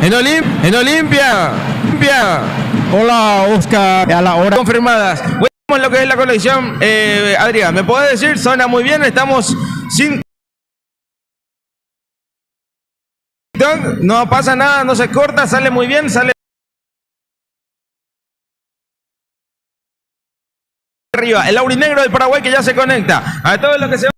En Olimpia. Hola, Oscar. A la hora. Confirmadas. Bueno, lo que es la colección, Adrián, ¿me podés decir? Suena muy bien, estamos sin... No pasa nada, no se corta, sale muy bien, sale arriba. El aurinegro del Paraguay que ya se conecta. A todo lo que se va